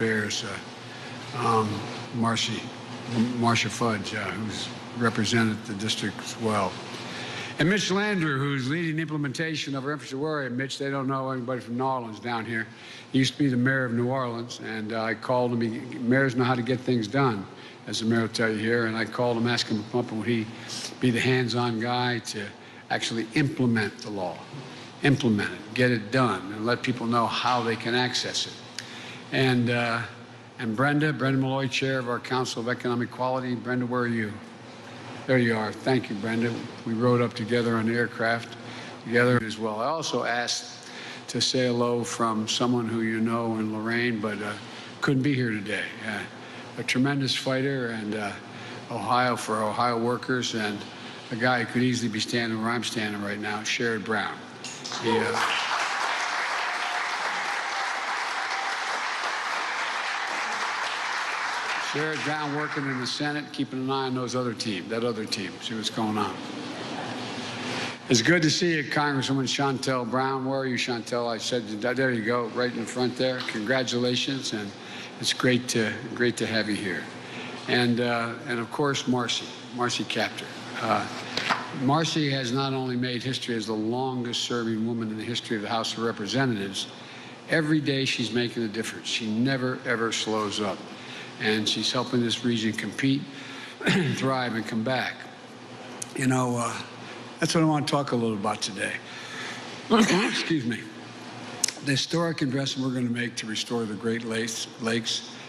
Bears, Marcia Fudge, who's represented the district as well. And Mitch Landrieu, who's leading the implementation of our infrastructure. Where are you, Mitch? They don't know anybody from New Orleans down here. He used to be the mayor of New Orleans, and I called him. Mayors know how to get things done, as the mayor will tell you here. And I called him, asked him would he be the hands-on guy to actually implement the law, implement it, get it done, and let people know how they can access it. And Brenda Malloy, chair of our Council of Economic Quality. Brenda, where are you? There you are. Thank you, Brenda. We rode up together on the aircraft together as well. I also asked to say hello from someone who you know in Lorraine, but couldn't be here today. A tremendous fighter and for Ohio workers, and a guy who could easily be standing where I'm standing right now, Sherrod Brown. Sherrod Brown working in the Senate, keeping an eye on that other team, see what's going on. It's good to see you, Congresswoman Shontel Brown. Where are you, Shontel? I said, there you go, right in front there. Congratulations, and it's great to have you here. And of course, Marcy Kaptur. Marcy has not only made history as the longest-serving woman in the history of the House of Representatives. Every day she's making a difference. She never, ever slows up. And she's helping this region compete, thrive, and come back. You know, that's what I want to talk a little about today. Excuse me. The historic investment we're going to make to restore the Great Lakes,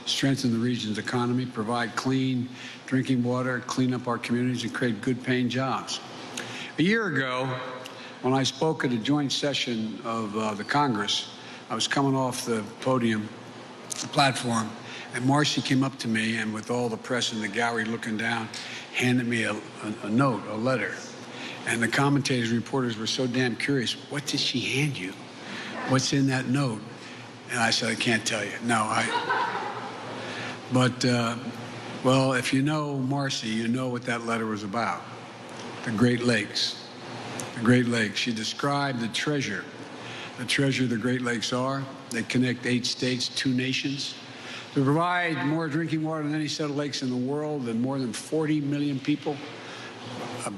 strengthen the region's economy, provide clean drinking water, clean up our communities, and create good-paying jobs. A year ago, when I spoke at a joint session of the Congress, I was coming off the podium, the platform, and Marcy came up to me, and with all the press in the gallery looking down, handed me a note, a letter. And the commentators and reporters were so damn curious. What did she hand you? What's in that note? And I said, I can't tell you. Well, if you know Marcy, you know what that letter was about. The Great Lakes. The Great Lakes. She described the treasure the Great Lakes are. They connect 8 states, 2 nations. They provide more drinking water than any set of lakes in the world, and more than 40 million people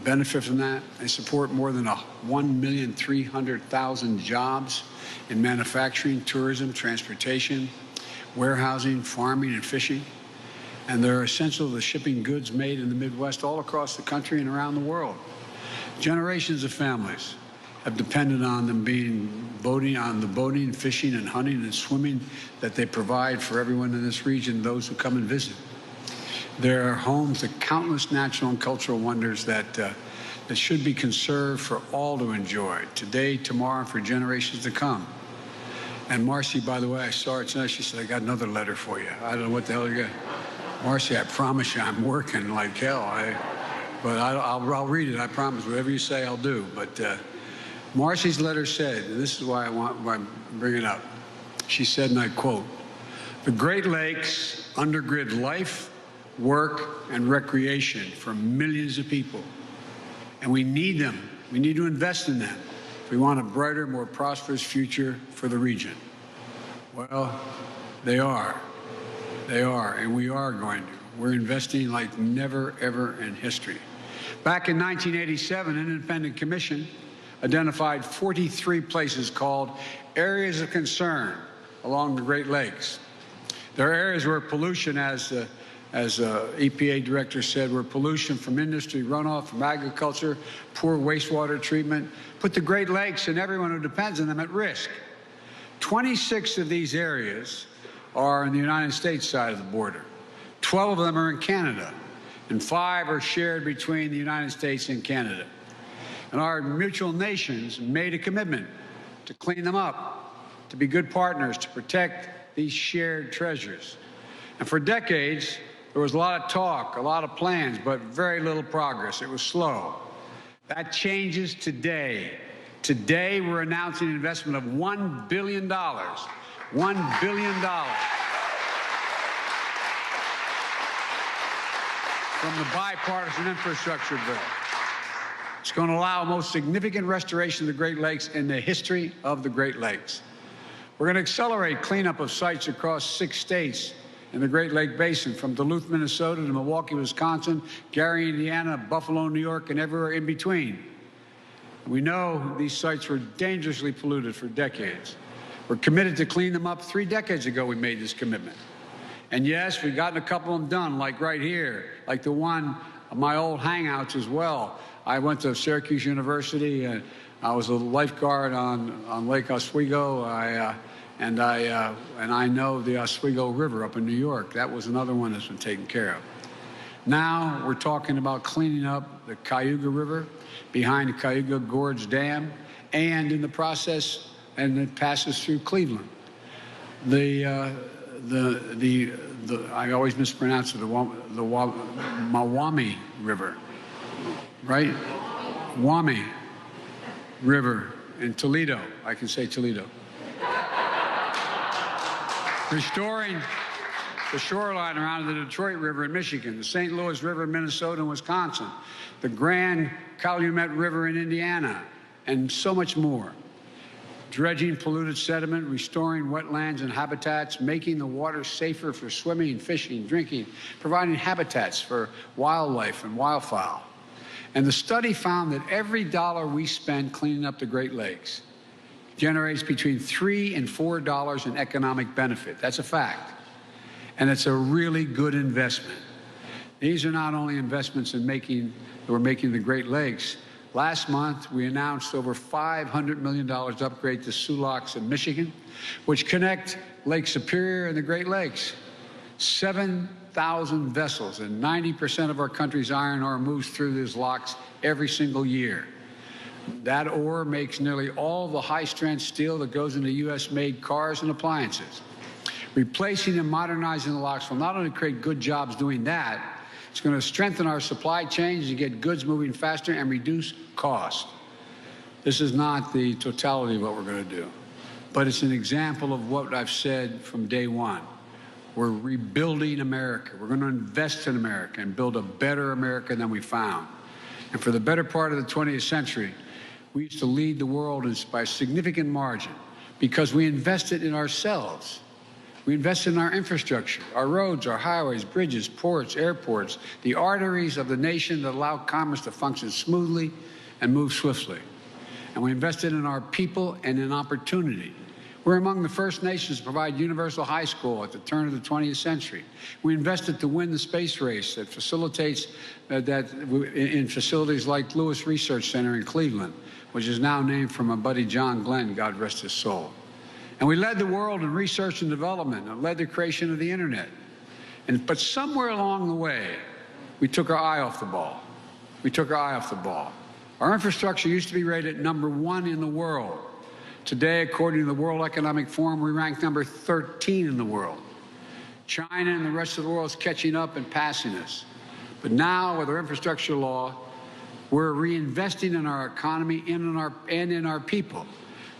benefit from that. They support more than 1,300,000 jobs in manufacturing, tourism, transportation, warehousing, farming, and fishing. And they're essential to shipping goods made in the Midwest all across the country and around the world. Generations of families have depended on them on the boating, fishing, and hunting and swimming that they provide for everyone in this region, those who come and visit. They're homes to countless natural and cultural wonders that should be conserved for all to enjoy, today, tomorrow, and for generations to come. And Marcy, by the way, I saw her tonight. She said, I got another letter for you. I don't know what the hell you got. Marcy, I promise you, I'm working like hell. I'll read it, I promise. Whatever you say, I'll do. But Marcy's letter said, and this is why I bring it up. She said, and I quote, "The Great Lakes undergird life, work, and recreation for millions of people. And we need them. We need to invest in them if we want a brighter, more prosperous future for the region." Well, they are. They are, and we are going to. We're investing like never, ever in history. Back in 1987, an independent commission identified 43 places called areas of concern along the Great Lakes. There are areas where pollution, as EPA director said, where pollution from industry, runoff from agriculture, poor wastewater treatment, put the Great Lakes and everyone who depends on them at risk. 26 of these areas are in the United States side of the border. 12 of them are in Canada, and 5 are shared between the United States and Canada. And our mutual nations made a commitment to clean them up, to be good partners, to protect these shared treasures. And for decades, there was a lot of talk, a lot of plans, but very little progress. It was slow. That changes today. Today, we're announcing an investment of $1 billion. $1 billion from the bipartisan infrastructure bill. It's going to allow the most significant restoration of the Great Lakes in the history of the Great Lakes. We're going to accelerate cleanup of sites across 6 states in the Great Lake Basin, from Duluth, Minnesota to Milwaukee, Wisconsin, Gary, Indiana, Buffalo, New York, and everywhere in between. We know these sites were dangerously polluted for decades. We're committed to clean them up. 3 decades ago, we made this commitment. And yes, we've gotten a couple of them done, like right here, like the one of my old hangouts as well. I went to Syracuse University, and I was a lifeguard on Lake Oswego, and I know the Oswego River up in New York. That was another one that's been taken care of. Now we're talking about cleaning up the Cayuga River behind the Cayuga Gorge Dam, and in the process, and it passes through Cleveland. I always mispronounce it, the Mawami River, right? Wami River in Toledo. I can say Toledo. Restoring the shoreline around the Detroit River in Michigan, the St. Louis River in Minnesota and Wisconsin, the Grand Calumet River in Indiana, and so much more. Dredging polluted sediment, restoring wetlands and habitats, making the water safer for swimming, fishing, drinking, providing habitats for wildlife and wildfowl. And the study found that every dollar we spend cleaning up the Great Lakes generates between $3 and $4 in economic benefit. That's a fact. And it's a really good investment. These are not only investments in we're making the Great Lakes. Last month, we announced over $500 million to upgrade the Sioux Locks in Michigan, which connect Lake Superior and the Great Lakes. 7,000 vessels, and 90% of our country's iron ore moves through these locks every single year. That ore makes nearly all the high-strength steel that goes into U.S.-made cars and appliances. Replacing and modernizing the locks will not only create good jobs doing that, it's going to strengthen our supply chains and get goods moving faster and reduce cost. This is not the totality of what we're going to do, but it's an example of what I've said from day one. We're rebuilding America. We're going to invest in America and build a better America than we found. And for the better part of the 20th century, we used to lead the world by a significant margin because we invested in ourselves. We invested in our infrastructure, our roads, our highways, bridges, ports, airports, the arteries of the nation that allow commerce to function smoothly and move swiftly. And we invested in our people and in opportunity. We're among the first nations to provide universal high school at the turn of the 20th century. We invested to win the space race that facilitates in facilities like Lewis Research Center in Cleveland, which is now named for my buddy John Glenn, God rest his soul. And we led the world in research and development and led the creation of the internet. But somewhere along the way, we took our eye off the ball. We took our eye off the ball. Our infrastructure used to be rated #1 in the world. Today, according to the World Economic Forum, we rank number 13 in the world. China and the rest of the world is catching up and passing us. But now, with our infrastructure law, we're reinvesting in our economy and in our people,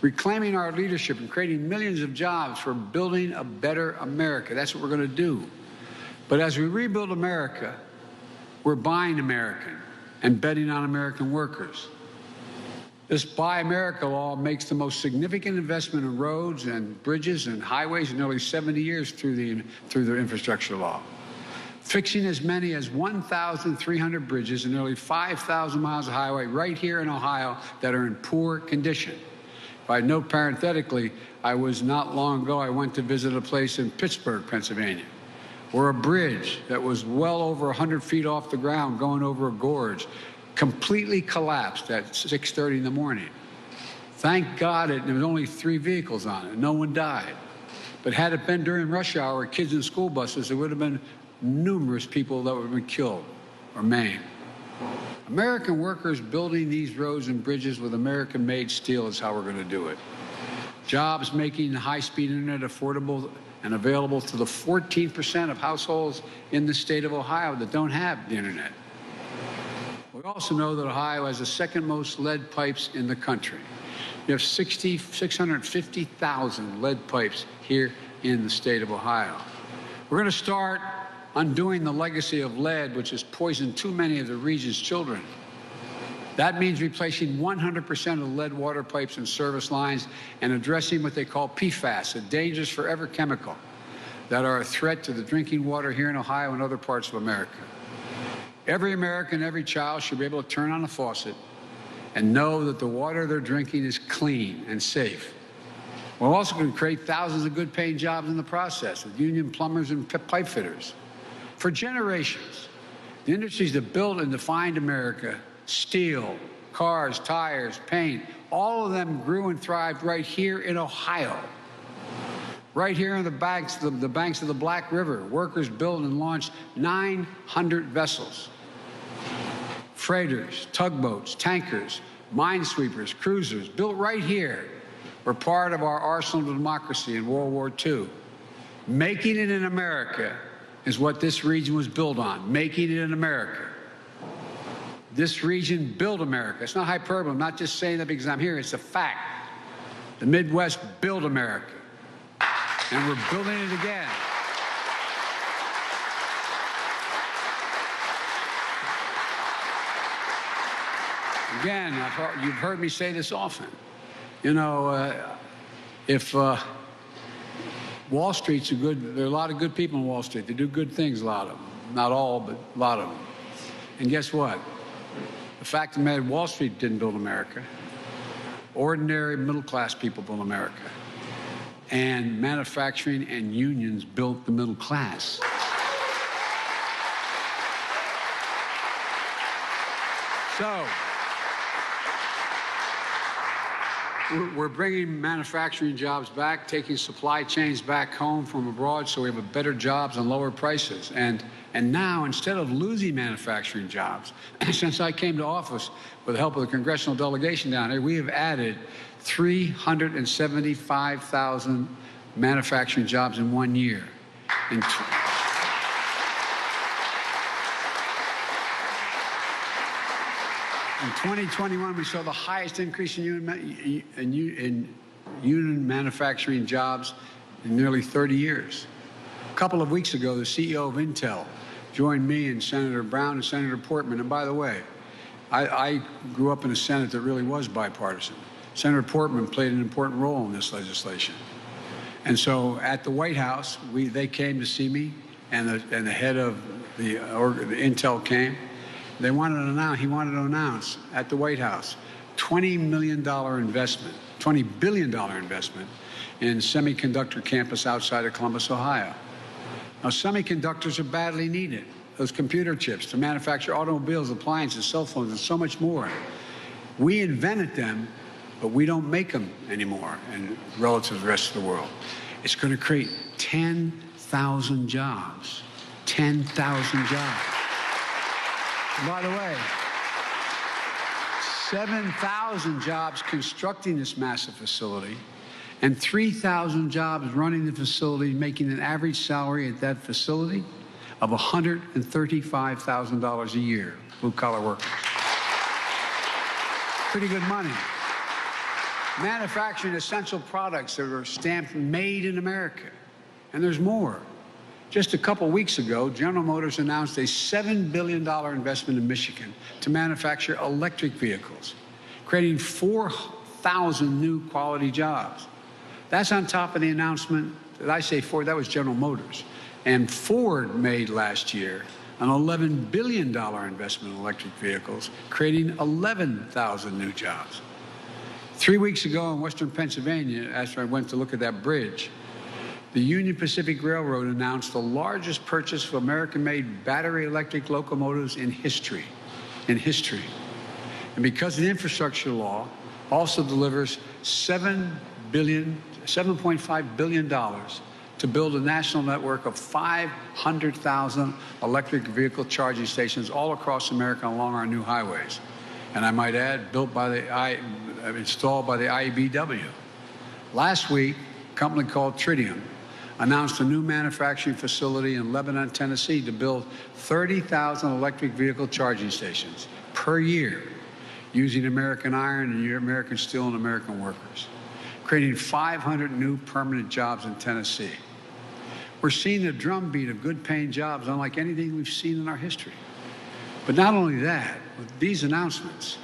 reclaiming our leadership and creating millions of jobs for building a better America. That's what we're going to do. But as we rebuild America, we're buying American and betting on American workers. This Buy America law makes the most significant investment in roads and bridges and highways in nearly 70 years through the infrastructure law, fixing as many as 1,300 bridges and nearly 5,000 miles of highway right here in Ohio that are in poor condition. If I note parenthetically, not long ago, I went to visit a place in Pittsburgh, Pennsylvania, where a bridge that was well over 100 feet off the ground going over a gorge completely collapsed at 6:30 in the morning. Thank God there was only 3 vehicles on it. No one died. But had it been during rush hour, kids in school buses, there would have been numerous people that would have been killed or maimed. American workers building these roads and bridges with American-made steel is how we're going to do it. Jobs making high-speed internet affordable and available to the 14% of households in the state of Ohio that don't have the internet. We also know that Ohio has the second most lead pipes in the country. You have 650,000 lead pipes here in the state of Ohio. We're going to start undoing the legacy of lead, which has poisoned too many of the region's children. That means replacing 100% of the lead water pipes and service lines and addressing what they call PFAS, a dangerous forever chemical that are a threat to the drinking water here in Ohio and other parts of America. Every American, every child should be able to turn on the faucet and know that the water they're drinking is clean and safe. We're also going to create thousands of good-paying jobs in the process with union plumbers and pipe fitters. For generations, the industries that built and defined America, steel, cars, tires, paint, all of them grew and thrived right here in Ohio. Right here on the banks of the Black River, workers built and launched 900 vessels. Freighters, tugboats, tankers, minesweepers, cruisers, built right here, were part of our arsenal of democracy in World War II. Making it in America is what this region was built on, making it in America. This region built America. It's not hyperbole. I'm not just saying that because I'm here. It's a fact. The Midwest built America, and we're building it again. Again, you've heard me say this often. You know, if Wall Street's there are a lot of good people in Wall Street. They do good things, a lot of them. Not all, but a lot of them. And guess what? The fact of the matter, Wall Street didn't build America. Ordinary middle-class people built America. And manufacturing and unions built the middle class. So, we're bringing manufacturing jobs back, taking supply chains back home from abroad so we have better jobs and lower prices. And now, instead of losing manufacturing jobs, since I came to office with the help of the congressional delegation down here, we have added 375,000 manufacturing jobs in 1 year. In 2021, we saw the highest increase in union manufacturing jobs in nearly 30 years. A couple of weeks ago, the CEO of Intel joined me and Senator Brown and Senator Portman. And by the way, I grew up in a Senate that really was bipartisan. Senator Portman played an important role in this legislation. And so at the White House, they came to see me, and the head of the Intel came. He wanted to announce at the White House $20 million investment, $20 billion investment in semiconductor campus outside of Columbus, Ohio. Now, semiconductors are badly needed. Those computer chips to manufacture automobiles, appliances, cell phones, and so much more. We invented them, but we don't make them anymore and relative to the rest of the world. It's going to create 10,000 jobs. 10,000 jobs. By the way, 7,000 jobs constructing this massive facility and 3,000 jobs running the facility, making an average salary at that facility of $135,000 a year, blue-collar workers. Pretty good money. Manufacturing essential products that are stamped made in America. And there's more. Just a couple weeks ago, General Motors announced a $7 billion investment in Michigan to manufacture electric vehicles, creating 4,000 new quality jobs. That's on top of the announcement that I say Ford, that was General Motors. And Ford made last year an $11 billion investment in electric vehicles, creating 11,000 new jobs. 3 weeks ago in Western Pennsylvania, after I went to look at that bridge, the Union Pacific Railroad announced the largest purchase of American-made battery electric locomotives in history. And because the infrastructure law also delivers $7.5 billion to build a national network of 500,000 electric vehicle charging stations all across America along our new highways. And I might add, installed by the IEBW. Last week, a company called Tritium announced a new manufacturing facility in Lebanon, Tennessee, to build 30,000 electric vehicle charging stations per year using American iron and American steel and American workers, creating 500 new permanent jobs in Tennessee. We're seeing a drumbeat of good-paying jobs unlike anything we've seen in our history. But not only that, with these announcements,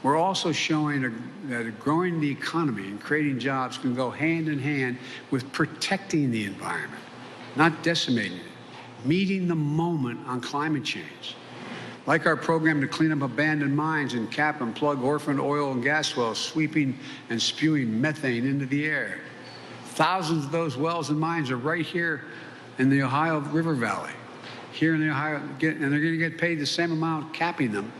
We're also showing that growing the economy and creating jobs can go hand in hand with protecting the environment, not decimating it, meeting the moment on climate change. Like our program to clean up abandoned mines and cap and plug orphaned oil and gas wells, sweeping and spewing methane into the air. Thousands of those wells and mines are right here in the Ohio River Valley, here in the Ohio, and they're going to get paid the same amount capping them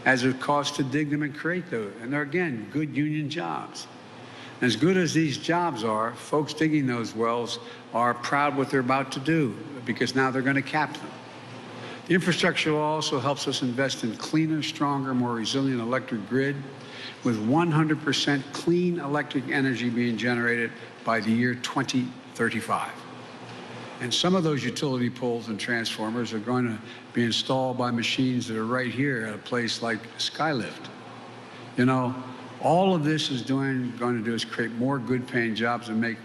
as it costs to dig them and create those. And they're, again, good union jobs. As good as these jobs are, folks digging those wells are proud what they're about to do because now they're going to cap them. The infrastructure law also helps us invest in cleaner, stronger, more resilient electric grid with 100% clean electric energy being generated by the year 2035. And some of those utility poles and transformers are going to be installed by machines that are right here at a place like Skylift. You know, all of this is going to do is create more good-paying jobs and make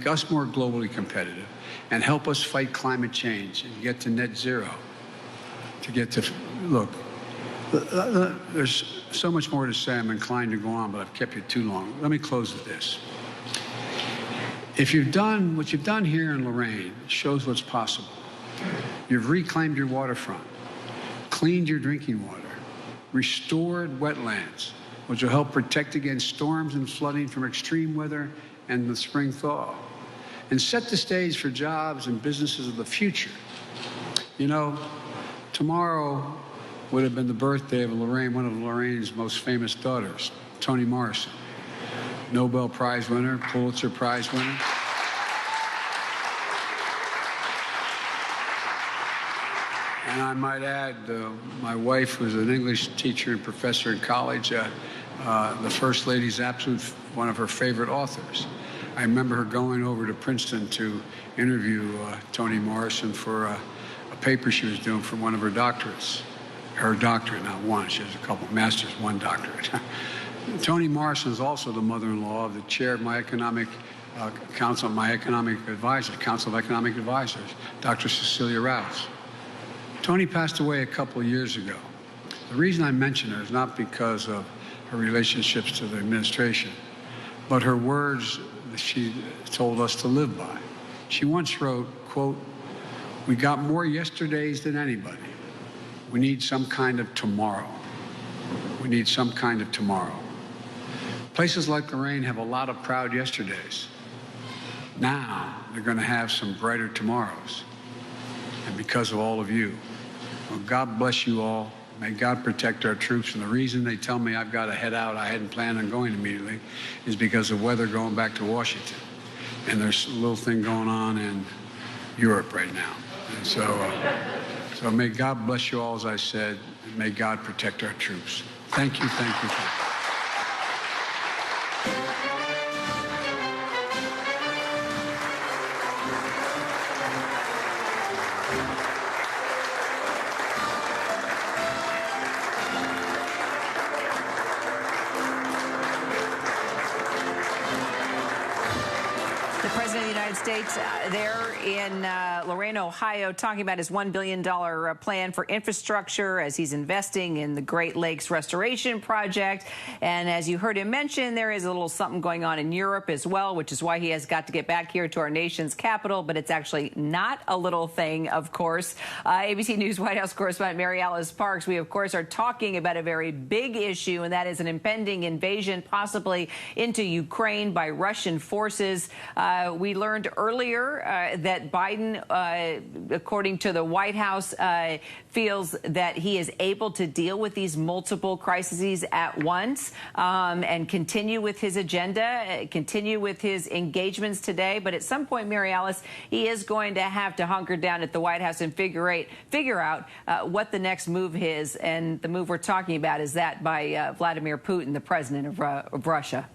us more globally competitive and help us fight climate change and get to net zero. Look, there's so much more to say. I'm inclined to go on, but I've kept you too long. Let me close with this. What you've done here in Lorraine shows what's possible. You've reclaimed your waterfront, cleaned your drinking water, restored wetlands, which will help protect against storms and flooding from extreme weather and the spring thaw, and set the stage for jobs and businesses of the future. You know, tomorrow would have been the birthday of Lorraine, one of Lorraine's most famous daughters, Toni Morrison, Nobel Prize winner, Pulitzer Prize winner. And I might add, my wife was an English teacher and professor in college, the First Lady's one of her favorite authors. I remember her going over to Princeton to interview Toni Morrison for a paper she was doing for one of her doctorates. Her doctorate, not one. She has a couple of masters, one doctorate. Toni Morrison is also the mother-in-law of the chair of my economic council, my economic advisor, Council of Economic Advisors, Dr. Cecilia Rouse. Toni passed away a couple of years ago. The reason I mention her is not because of her relationships to the administration, but her words that she told us to live by. She once wrote, quote, "We got more yesterdays than anybody. We need some kind of tomorrow. We need some kind of tomorrow." Places like Lorraine have a lot of proud yesterdays. Now they're going to have some brighter tomorrows. And because of all of you, well, God bless you all. May God protect our troops. And the reason they tell me I've got to head out, I hadn't planned on going immediately, is because of weather going back to Washington. And there's a little thing going on in Europe right now. And so may God bless you all, as I said, and may God protect our troops. Thank you, thank you, thank you. States there in Lorain, Ohio, talking about his $1 billion plan for infrastructure as he's investing in the Great Lakes Restoration Project. And as you heard him mention, there is a little something going on in Europe as well, which is why he has got to get back here to our nation's capital. But it's actually not a little thing, of course. ABC News White House correspondent Mary Alice Parks, we, of course, are talking about a very big issue, and that is an impending invasion, possibly into Ukraine by Russian forces. We learned earlier that Biden, according to the White House, feels that he is able to deal with these multiple crises at once and continue with his agenda, continue with his engagements today. But at some point, Mary Alice, he is going to have to hunker down at the White House and figure out what the next move is. And the move we're talking about is that by Vladimir Putin, the president of Russia.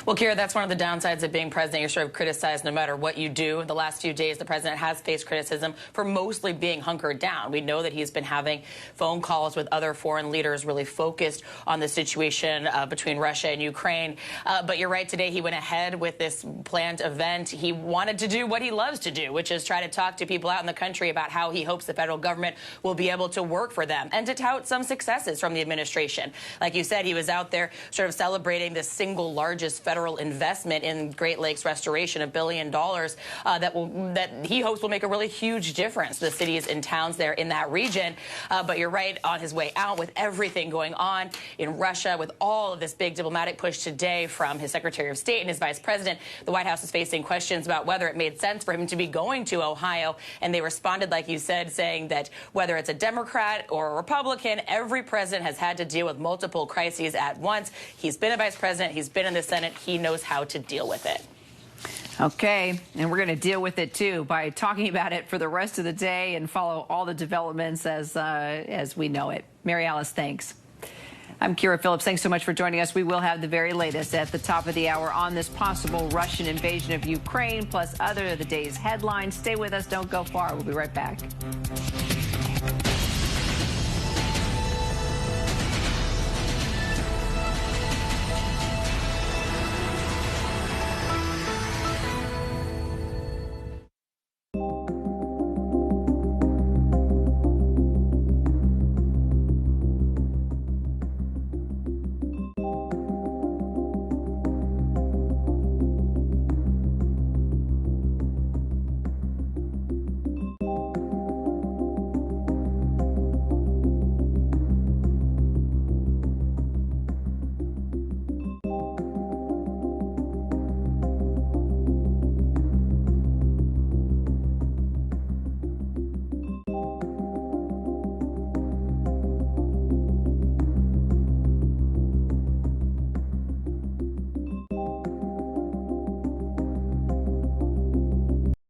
Well, Kira, that's one of the downsides of being president. You're sort of criticized no matter what you do. The last few days, the president has faced criticism for mostly being hunkered down. We know that he's been having phone calls with other foreign leaders really focused on the situation between Russia and Ukraine. But you're right, today he went ahead with this planned event. He wanted to do what he loves to do, which is try to talk to people out in the country about how he hopes the federal government will be able to work for them and to tout some successes from the administration. Like you said, he was out there sort of celebrating the single largest federal investment in Great Lakes restoration, $1 billion, that he hopes will make a really huge difference to the cities and towns there in that region. But you're right, on his way out with everything going on in Russia, with all of this big diplomatic push today from his Secretary of State and his Vice President, the White House is facing questions about whether it made sense for him to be going to Ohio. And they responded, like you said, saying that whether it's a Democrat or a Republican, every president has had to deal with multiple crises at once. He's been a vice president. He's been in the Senate. He knows how to deal with it. Okay, and we're going to deal with it, too, by talking about it for the rest of the day and follow all the developments as we know it. Mary Alice, thanks. I'm Kira Phillips. Thanks so much for joining us. We will have the very latest at the top of the hour on this possible Russian invasion of Ukraine, plus other of the day's headlines. Stay with us. Don't go far. We'll be right back.